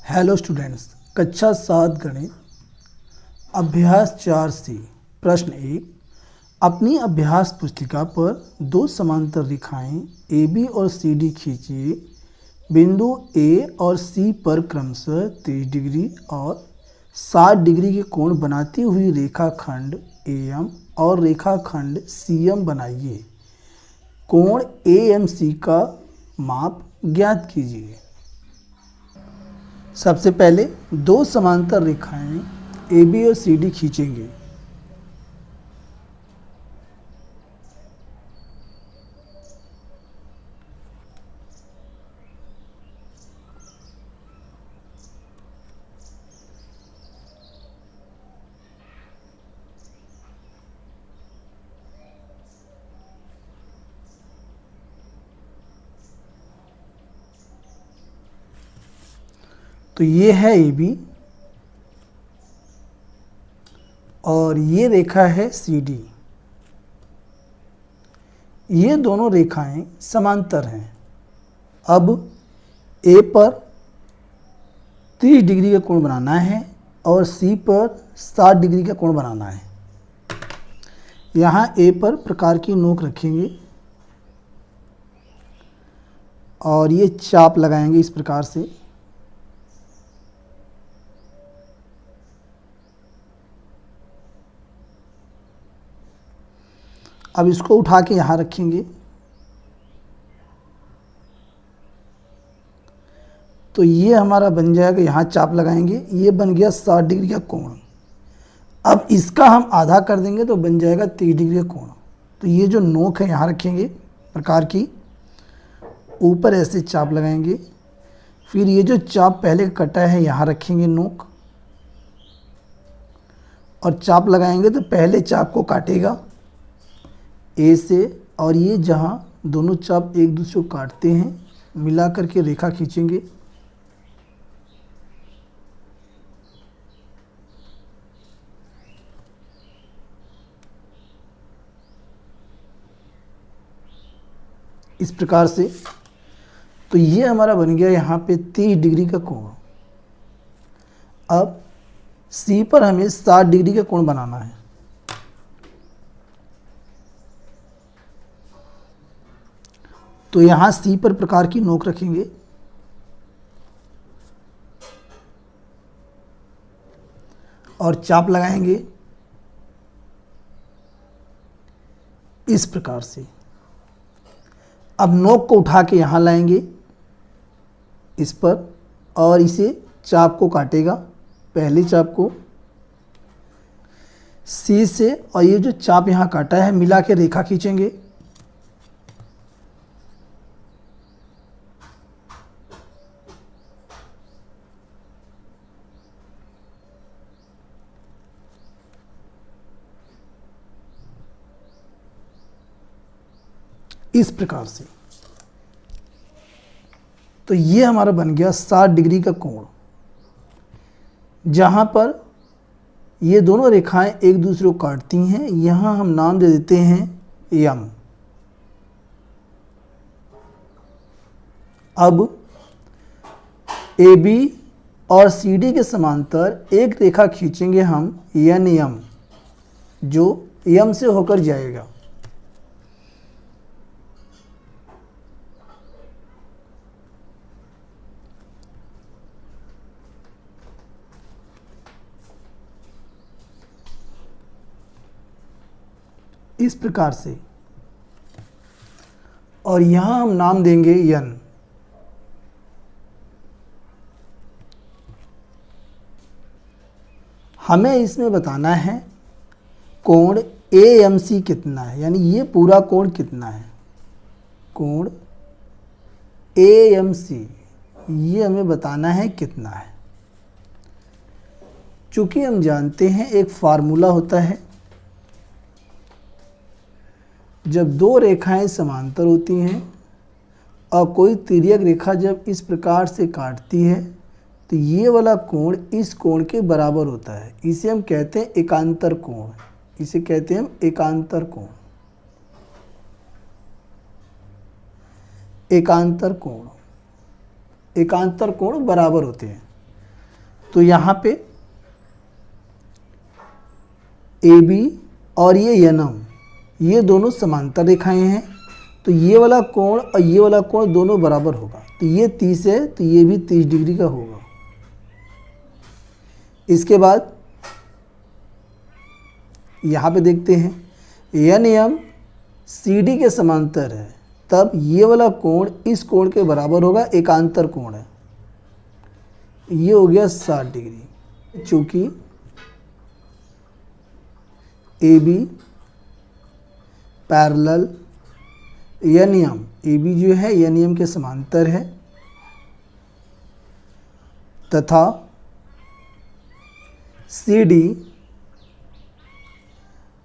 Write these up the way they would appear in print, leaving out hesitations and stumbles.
Hello students, कक्षा 7 गणित अभ्यास 4 से प्रश्न 1। अपनी अभ्यास पुस्तिका पर दो समांतर रेखाएं AB और CD खींचिए। बिंदु A और C पर क्रमशः 30 डिग्री और 60 डिग्री के कोण बनाती हुई रेखाखंड AM और रेखाखंड CM बनाइए। कोण AMC का माप ज्ञात कीजिए। सबसे पहले दो समांतर रेखाएं AB और CD खींचेंगे। तो ये है AB और ये रेखा है CD। ये दोनों रेखाएं समांतर हैं। अब A पर 30 डिग्री का कोण बनाना है और C पर 60 डिग्री का कोण बनाना है। यहाँ A पर प्रकार की नोक रखेंगे और ये चाप लगाएंगे इस प्रकार से। अब इसको उठा के यहाँ रखेंगे। तो ये हमारा बन जाएगा, यहाँ चाप लगाएंगे, ये बन गया 60 डिग्री का कोण। अब इसका हम आधा कर देंगे तो बन जाएगा 30 डिग्री का कोण। तो ये जो नोक है यहाँ रखेंगे प्रकार की, ऊपर ऐसे चाप लगाएंगे। फिर ये जो चाप पहले कटा है यहाँ रखेंगे नोक और चाप लगाएंगे तो पहले चाप को काटेगा A से, और ये जहाँ दोनों चाप एक दूसरे को काटते हैं मिला करके रेखा खींचेंगे। इस प्रकार से। तो ये हमारा बन गया यहाँ पे 30 डिग्री का कोण। अब C पर हमें 60 डिग्री का कोण बनाना है। तो यहाँ C पर प्रकार की नोक रखेंगे और चाप लगाएंगे इस प्रकार से। अब नोक को उठा के यहाँ लाएंगे इस पर और इसे चाप को काटेगा, पहले चाप को C से, और ये जो चाप यहाँ काटा है मिला के रेखा खींचेंगे। इस प्रकार से। तो ये हमारा बन गया 60 डिग्री का कोण, जहाँ पर ये दोनों रेखाएं एक दूसरे को काटती हैं। यहाँ हम नाम दे देते हैं M। अब AB और CD के समांतर एक रेखा खींचेंगे हम NM, जो M से होकर जाएगा। इस प्रकार से, और यहाँ हम नाम देंगे N। हमें इसमें बताना है कोण AMC कितना है, यानी ये पूरा कोण कितना है। कोण AMC ये हमें बताना है कितना है। चूंकि हम जानते हैं एक फार्मूला होता है, जब दो रेखाएं समांतर होती हैं और कोई तिर्यक रेखा जब इस प्रकार से काटती है तो ये वाला कोण इस कोण के बराबर होता है। इसे हम कहते हैं एकांतर कोण। इसे कहते हैं हम एकांतर कोण। एकांतर कोण बराबर होते हैं। तो यहाँ पे ए बी और ये एनएम, ये दोनों समांतर रेखाएं हैं, तो ये वाला कोण और ये वाला कोण दोनों बराबर होगा। तो ये 30 है तो ये भी 30 डिग्री का होगा। इसके बाद यहाँ पे देखते हैं एन एम सी डी के समांतर है, तब ये वाला कोण इस कोण के बराबर होगा, एकांतर कोण है, ये हो गया 60 डिग्री। चूँकि A B parallel N M, A B जो है एन एम के समांतर है तथा C D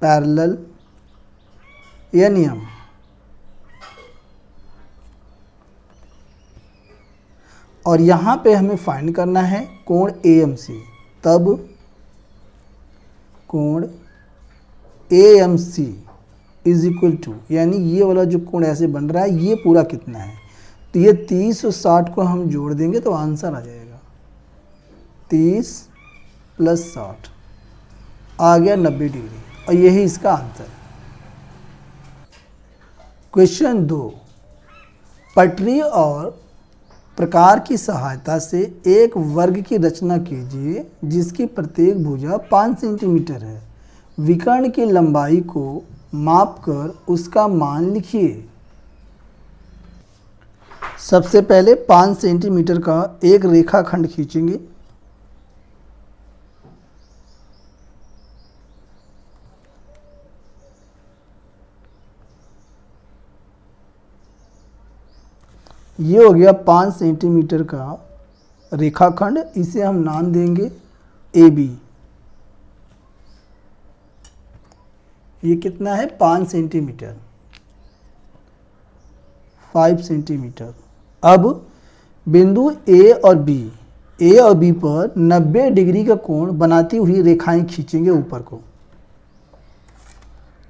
parallel N M, और यहाँ पे हमें फाइंड करना है कोण ए एम सी। तब कोण A M C is equal to, यानी ये वाला जो कोण ऐसे बन रहा है ये पूरा कितना है, तो ये 30 और 60 को हम जोड़ देंगे तो आंसर आ जाएगा 30 + 60 आ गया 90 डिग्री, और यही इसका आंसर है। क्वेश्चन 2, पटरी और प्रकार की सहायता से एक वर्ग की रचना कीजिए जिसकी प्रत्येक भुजा 5 सेंटीमीटर है। विकर्ण की लंबाई को मापकर उसका मान लिखिए। सबसे पहले 5 सेंटीमीटर का एक रेखाखंड खींचेंगे। ये हो गया 5 सेंटीमीटर का रेखाखंड, इसे हम नाम देंगे ए बी। ये कितना है 5 सेंटीमीटर, 5 सेंटीमीटर। अब बिंदु ए और बी पर 90 डिग्री का कोण बनाती हुई रेखाएं खींचेंगे ऊपर को।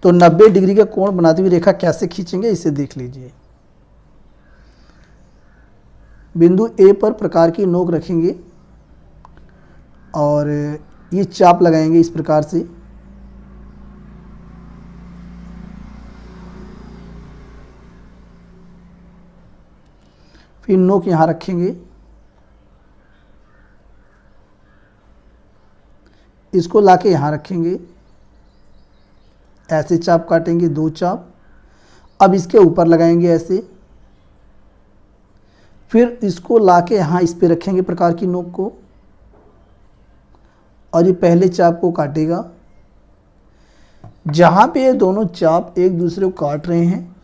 तो 90 डिग्री का कोण बनाती हुई रेखा कैसे खींचेंगे इसे देख लीजिए। बिंदु ए पर प्रकार की नोक रखेंगे और ये चाप लगाएंगे इस प्रकार से। फिर नोक यहाँ रखेंगे, इसको लाके यहाँ रखेंगे, ऐसे चाप काटेंगे 2 चाप। अब इसके ऊपर लगाएंगे ऐसे, फिर इसको लाके यहाँ इस पे रखेंगे प्रकार की नोक को, और ये पहले चाप को काटेगा। जहाँ पे ये दोनों चाप एक दूसरे को काट रहे हैं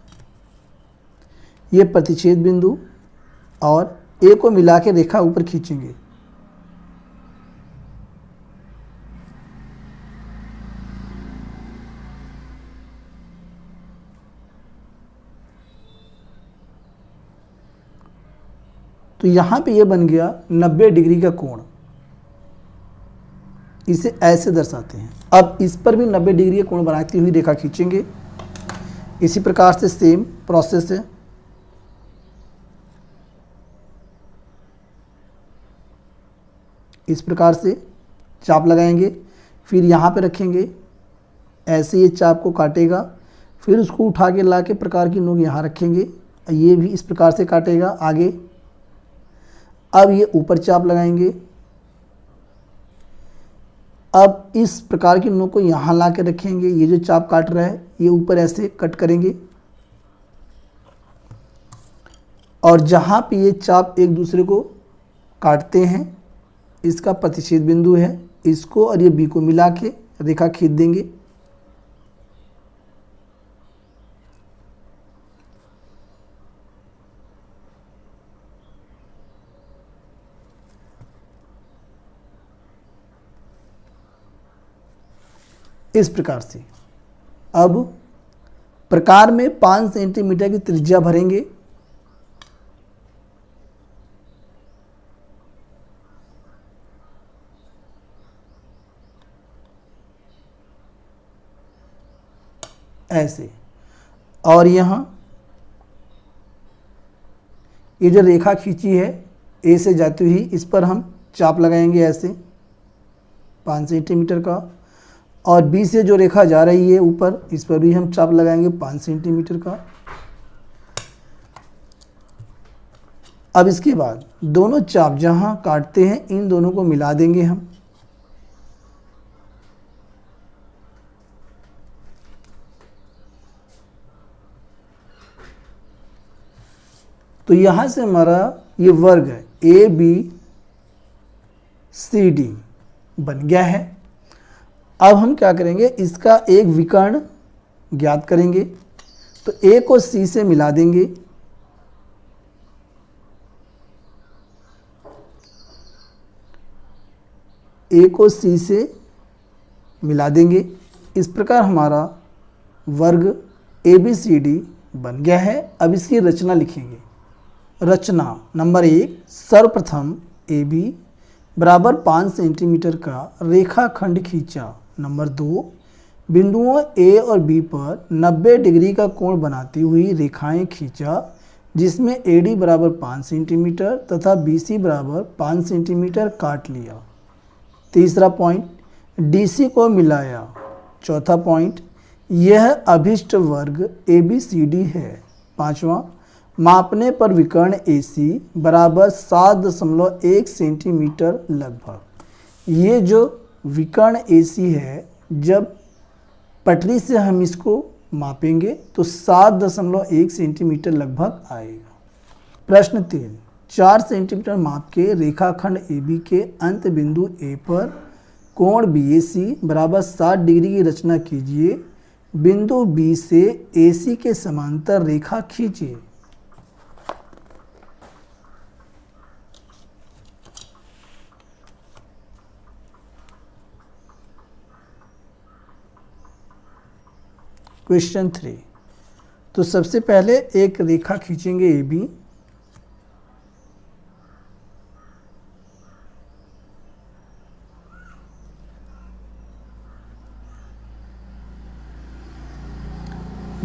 ये प्रतिच्छेद बिंदु और ए को मिला के रेखा ऊपर खींचेंगे। तो यहाँ पे ये बन गया 90 डिग्री का कोण, इसे ऐसे दर्शाते हैं। अब इस पर भी 90 डिग्री का कोण बनाती हुई रेखा खींचेंगे। इसी प्रकार से सेम प्रोसेस है। इस प्रकार से चाप लगाएंगे, फिर यहाँ पे रखेंगे, ऐसे ये चाप को काटेगा, फिर उसको उठा के ला के प्रकार की नोक यहाँ रखेंगे, ये भी इस प्रकार से काटेगा आगे। अब ये ऊपर चाप लगाएंगे, अब इस प्रकार की नोक को यहाँ ला के रखेंगे, ये जो चाप काट रहा है ये ऊपर ऐसे कट करेंगे, और जहाँ पे ये चाप एक दूसरे को काटते हैं इसका प्रतिच्छेद बिंदु है, इसको और ये बी को मिला के रेखा खींच देंगे। इस प्रकार से अब प्रकार में 5 सेंटीमीटर की त्रिज्या भरेंगे। ऐसे, और यहाँ ये जो रेखा खींची है ए से जाती हुई, इस पर हम चाप लगाएंगे ऐसे। 5 सेंटीमीटर का, और बी से जो रेखा जा रही है ऊपर, इस पर भी हम चाप लगाएंगे 5 सेंटीमीटर का। अब इसके बाद दोनों चाप जहां काटते हैं इन दोनों को मिला देंगे हम। तो यहां से हमारा ये वर्ग है ABCD बन गया है। अब हम क्या करेंगे, इसका एक विकर्ण ज्ञात करेंगे। तो A को C से मिला देंगे, A को C से मिला देंगे। इस प्रकार हमारा वर्ग ABCD बन गया है। अब इसकी रचना लिखेंगे। रचना नंबर 1, सर्वप्रथम AB बराबर 5 सेंटीमीटर का रेखाखंड खींचा। नंबर 2, बिंदुओं A और B पर 90 डिग्री का कोण बनाती हुई रेखाएं खींचा, जिसमें AD बराबर 5 सेंटीमीटर तथा BC बराबर 5 सेंटीमीटर काट लिया। तीसरा पॉइंट, DC को मिलाया। चौथा पॉइंट, यह अभिष्ट वर्ग ABCD है। पांचवा, मापने पर विकर्ण AC बराबर 7.1 सेंटीमीटर लगभग। ये जो विकर्ण AC है, जब पटरी से हम इसको मापेंगे तो 7.1 सेंटीमीटर लगभग आएगा। प्रश्न 3, 4 सेंटीमीटर माप के रेखाखंड AB के अंत बिंदु A पर कोण BAC बराबर 60 डिग्री की रचना कीजिए। बिंदु B से AC के समांतर रेखा खींचिए। क्वेश्चन 3, तो सबसे पहले एक रेखा खींचेंगे AB।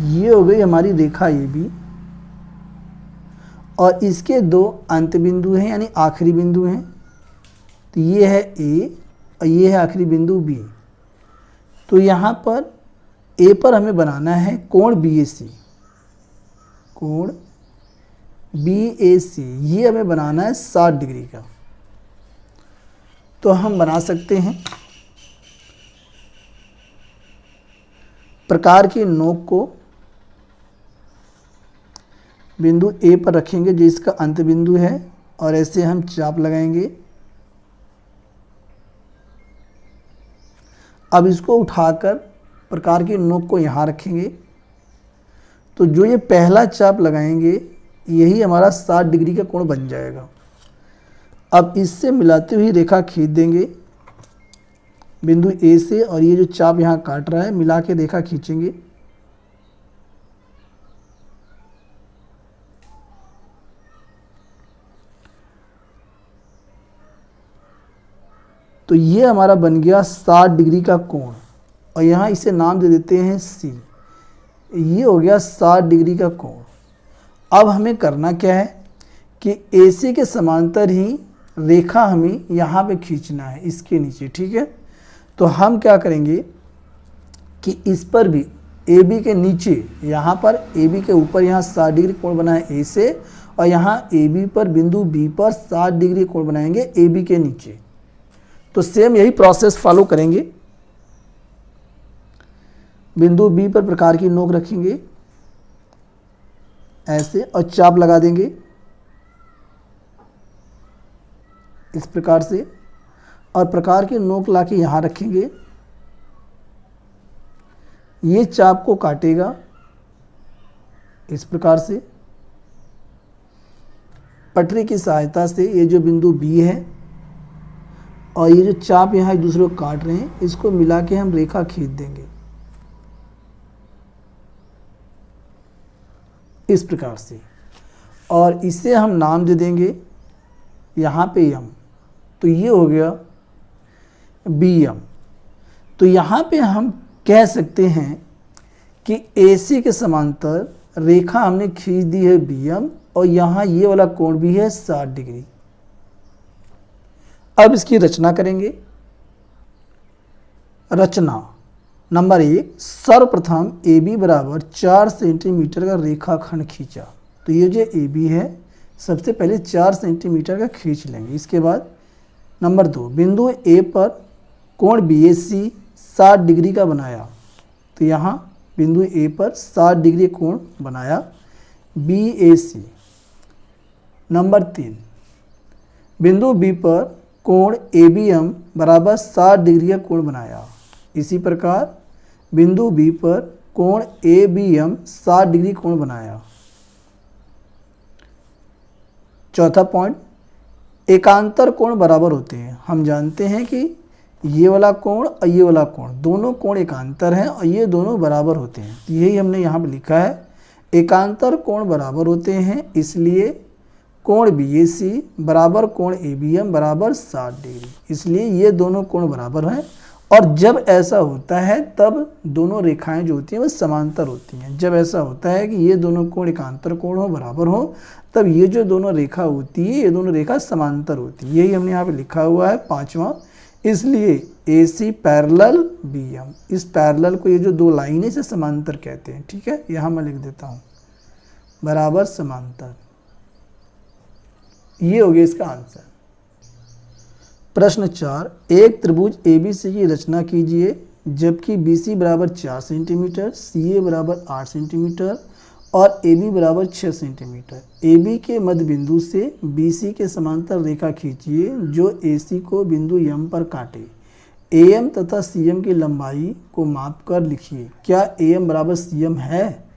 ये हो गई हमारी रेखा AB, और इसके दो अंत बिंदु हैं यानी आखिरी बिंदु हैं। तो ये है A और ये है आखिरी बिंदु B। तो यहाँ पर A पर हमें बनाना है कोण BAC। कोण BAC ये हमें बनाना है 60 डिग्री का। तो हम बना सकते हैं। प्रकार की नोक को बिंदु A पर रखेंगे जो इसका अंत बिंदु है, और ऐसे हम चाप लगाएंगे। अब इसको उठाकर प्रकार की नोक को यहाँ रखेंगे। तो जो ये पहला चाप लगाएंगे यही हमारा 60 डिग्री का कोण बन जाएगा। अब इससे मिलाते हुए रेखा खींच देंगे बिंदु A से, और ये जो चाप यहाँ काट रहा है मिला के रेखा खींचेंगे। तो ये हमारा बन गया 60 डिग्री का कोण, और यहाँ इसे नाम दे देते हैं C। ये हो गया 60 डिग्री का कोण। अब हमें करना क्या है कि AC के समांतर ही रेखा हमें यहाँ पे खींचना है, इसके नीचे, ठीक है। तो हम क्या करेंगे कि इस पर भी AB के नीचे, यहाँ पर AB के ऊपर यहाँ 60 डिग्री कोण बनाए A से, और यहाँ AB पर बिंदु B पर 60 डिग्री कोण बनाएंगे AB के नीचे। तो सेम यही प्रोसेस फॉलो करेंगे। बिंदु B पर प्रकार की नोक रखेंगे ऐसे, और चाप लगा देंगे इस प्रकार से, और प्रकार की नोक लाके यहाँ रखेंगे। ये चाप को काटेगा इस प्रकार से। पटरी की सहायता से ये जो बिंदु B है और ये जो चाप यहाँ एक दूसरे को काट रहे हैं, इसको मिला के हम रेखा खींच देंगे इस प्रकार से, और इसे हम नाम दे देंगे यहाँ पे M। तो ये हो गया BM। तो यहाँ पे हम कह सकते हैं कि AC के समांतर रेखा हमने खींच दी है BM, और यहाँ ये वाला कोण भी है 60 डिग्री। अब इसकी रचना करेंगे। रचना। नंबर 1, सर्वप्रथम ए बी बराबर 4 सेंटीमीटर का रेखाखंड खींचा। तो ये जो ए बी है सबसे पहले 4 सेंटीमीटर का खींच लेंगे। इसके बाद नंबर 2, बिंदु ए पर कोण बी ए सी 60 डिग्री का बनाया। तो यहाँ बिंदु ए पर 60 डिग्री कोण बनाया बी ए सी। नंबर 3, बिंदु बी पर कोण ए बी एम बराबर 60 डिग्री का कोण बनाया। इसी प्रकार बिंदु बी पर कोण ए बी एम 60 डिग्री कोण बनाया। चौथा पॉइंट, एकांतर कोण बराबर होते हैं। हम जानते हैं कि ये वाला कोण और ये वाला कोण दोनों कोण एकांतर हैं और ये दोनों बराबर होते हैं। तो यही हमने यहाँ पे लिखा है, एकांतर कोण बराबर होते हैं, इसलिए कोण बी ए सी बराबर कोण ए बी एम बराबर 60 डिग्री। इसलिए ये दोनों कोण बराबर हैं और जब ऐसा होता है तब दोनों रेखाएं जो होती हैं वो समांतर होती हैं। जब ऐसा होता है कि ये दोनों कोण एकांतर कोण हो, बराबर हो, तब ये जो दोनों रेखा होती है ये दोनों रेखा समांतर होती है। यही हमने यहाँ पे लिखा हुआ है 5वां। इसलिए ए सी पैरेलल बी एम, इस पैरेलल को ये जो दो लाइन है इसे समांतर कहते हैं। ठीक है, यहाँ मैं लिख देता हूँ बराबर समांतर। ये हो गया इसका आंसर। प्रश्न 4, एक त्रिभुज ए बी सी की रचना कीजिए जबकि बी सी बराबर 4 सेंटीमीटर, सी ए बराबर 8 सेंटीमीटर और ए बी बराबर 6 सेंटीमीटर। ए बी के मध्य बिंदु से बी सी के समांतर रेखा खींचिए जो ए सी को बिंदु एम पर काटे। ए एम तथा सी एम की लंबाई को माप कर लिखिए। क्या ए एम बराबर सी एम है?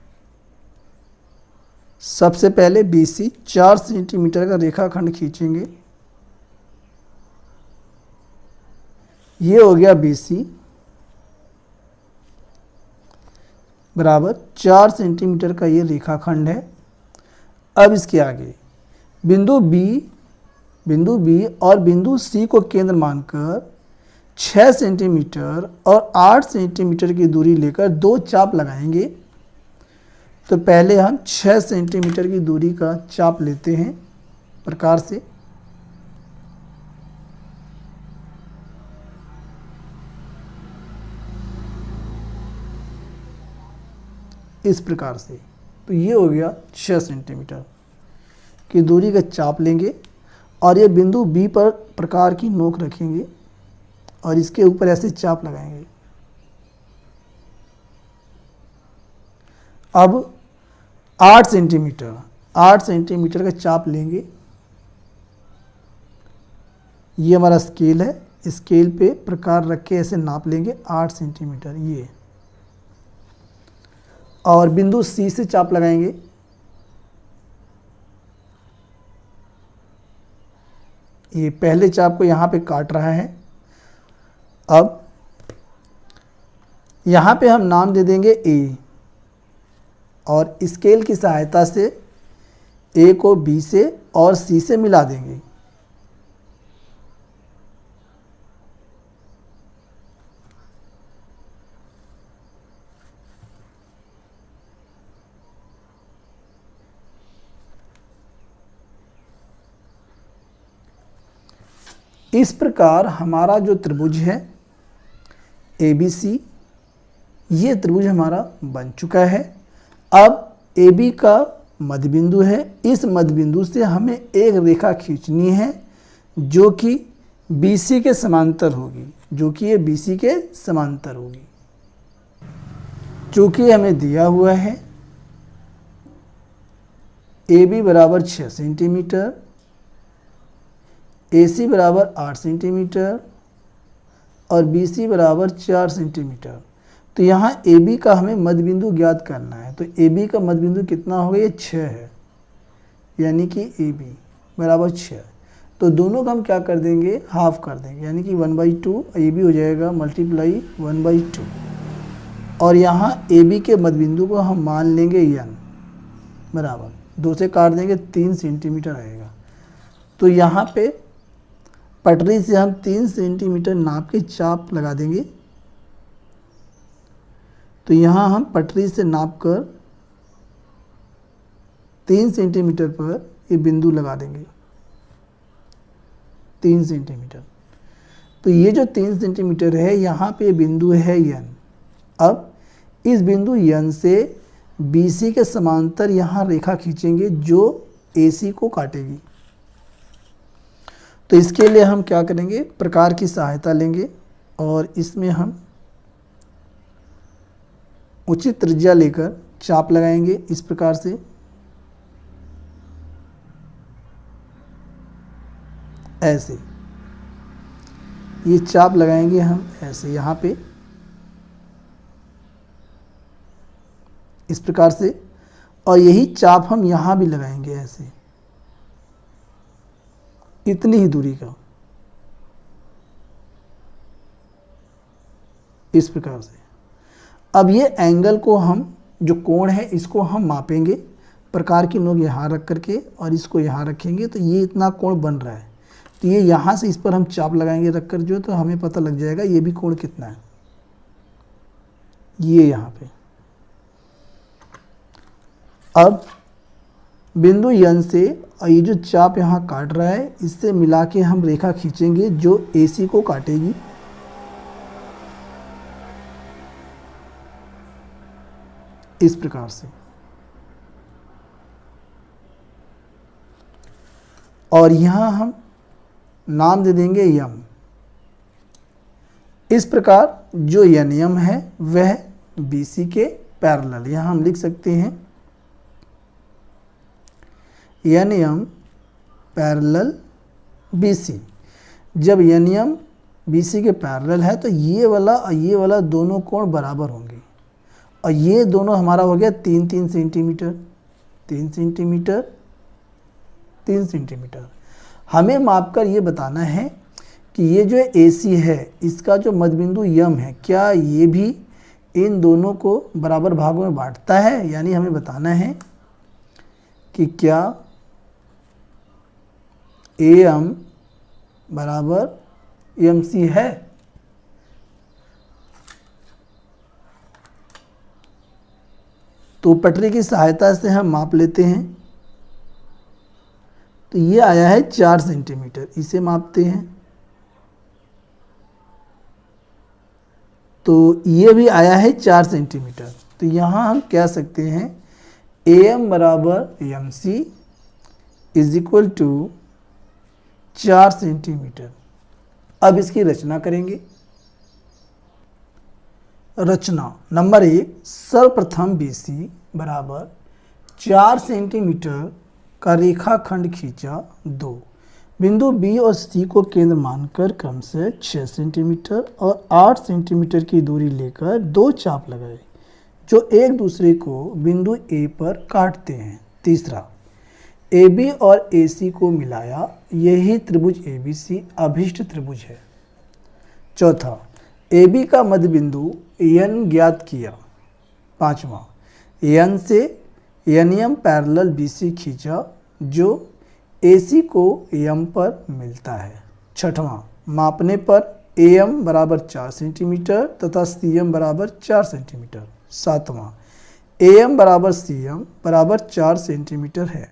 सबसे पहले बी सी 4 सेंटीमीटर का रेखाखंड खींचेंगे। ये हो गया बी सी बराबर 4 सेंटीमीटर का ये रेखाखंड है। अब इसके आगे बिंदु बी और बिंदु सी को केंद्र मानकर 6 सेंटीमीटर और 8 सेंटीमीटर की दूरी लेकर दो चाप लगाएंगे। तो पहले हम 6 सेंटीमीटर की दूरी का चाप लेते हैं प्रकार से। इस प्रकार से। तो ये हो गया 6 सेंटीमीटर की दूरी का चाप लेंगे और ये बिंदु बी पर प्रकार की नोक रखेंगे और इसके ऊपर ऐसे चाप लगाएंगे। अब 8 सेंटीमीटर का चाप लेंगे। ये हमारा स्केल है, स्केल पे प्रकार रख के ऐसे नाप लेंगे 8 सेंटीमीटर ये। और बिंदु सी से चाप लगाएंगे। ये पहले चाप को यहाँ पे काट रहा है। अब यहाँ पे हम नाम दे देंगे ए और स्केल की सहायता से ए को बी से और सी से मिला देंगे। इस प्रकार हमारा जो त्रिभुज है ए बी सी, ये त्रिभुज हमारा बन चुका है। अब ए बी का मध्य बिंदु है, इस मध्य बिंदु से हमें एक रेखा खींचनी है जो कि बी सी के समांतर होगी, चूँकि हमें दिया हुआ है ए बी बराबर 6 सेंटीमीटर, ए सी बराबर 8 सेंटीमीटर और बी सी बराबर 4 सेंटीमीटर। तो यहाँ ए बी का हमें मध्य बिंदु ज्ञात करना है। तो ए बी का मध्य बिंदु कितना होगा? ये 6 है, यानी कि ए बी बराबर 6। तो दोनों का हम क्या कर देंगे? हाफ कर देंगे, यानी कि 1/2 ए बी हो जाएगा मल्टीप्लाई 1/2। और यहाँ ए बी के मध्य बिंदु को हम मान लेंगे एन बराबर 2 से काट देंगे 3 सेंटीमीटर आएगा। तो यहाँ पे पटरी से हम 3 सेंटीमीटर नाप के चाप लगा देंगे। तो यहाँ हम पटरी से नाप कर 3 सेंटीमीटर पर ये बिंदु लगा देंगे, 3 सेंटीमीटर। तो ये जो 3 सेंटीमीटर है यहाँ पे बिंदु है यन। अब इस बिंदु यन से BC के समांतर यहाँ रेखा खींचेंगे जो AC को काटेगी। तो इसके लिए हम क्या करेंगे, प्रकार की सहायता लेंगे और इसमें हम उचित त्रिज्या लेकर चाप लगाएंगे इस प्रकार से। ऐसे ये चाप लगाएंगे हम ऐसे यहाँ पे इस प्रकार से, और यही चाप हम यहाँ भी लगाएंगे ऐसे, इतनी ही दूरी का, इस प्रकार से। अब ये एंगल को हम, जो कोण है इसको हम मापेंगे प्रकार की नोक यहाँ रख करके और इसको यहाँ रखेंगे, तो ये इतना कोण बन रहा है। तो ये यहाँ से इस पर हम चाप लगाएंगे रख कर जो, तो हमें पता लग जाएगा ये भी कोण कितना है, ये यहाँ पे। अब बिंदु यन से और ये जो चाप यहाँ काट रहा है इससे मिला के हम रेखा खींचेंगे जो AC को काटेगी। इस प्रकार से, और यहाँ हम नाम दे देंगे यम। इस प्रकार जो यम है वह BC के पैरेलल, यहाँ हम लिख सकते हैं यम पैरेलल BC। जब यम BC के पैरेलल है तो ये वाला और ये वाला दोनों कोण बराबर होंगे, और ये दोनों हमारा हो गया 3-3 सेंटीमीटर, 3 सेंटीमीटर, 3 सेंटीमीटर। हमें मापकर ये बताना है कि ये जो AC है इसका जो मध्यबिंदु यम है क्या ये भी इन दोनों को बराबर भागों में बांटता है, यानी हमें बताना है कि क्या AM बराबर MC है। तो पटरी की सहायता से हम माप लेते हैं। तो ये आया है 4 सेंटीमीटर, इसे मापते हैं। तो ये भी आया है 4 सेंटीमीटर। तो यहाँ हम कह सकते हैं AM बराबर MC is equal to 4 centimetre. अब इसकी रचना करेंगे। रचना नंबर 1, सर्वप्रथम BC बराबर 4 सेंटीमीटर का रेखाखंड खींचा। 2, बिंदु B और C को केंद्र मानकर क्रम से 6 सेंटीमीटर और 8 सेंटीमीटर की दूरी लेकर 2 चाप लगाए जो एक दूसरे को बिंदु A पर काटते हैं। तीसरा, AB और AC को मिलाया, यही त्रिभुज ABC अभिष्ट त्रिभुज है। चौथा, AB का मध्य बिंदु N ज्ञात किया। पांचवा, N से NM पैरेलल BC खींचा जो AC को M पर मिलता है। छठवां, मापने पर AM बराबर 4 सेंटीमीटर तथा CM बराबर 4 सेंटीमीटर। सातवां, AM बराबर CM बराबर 4 सेंटीमीटर है।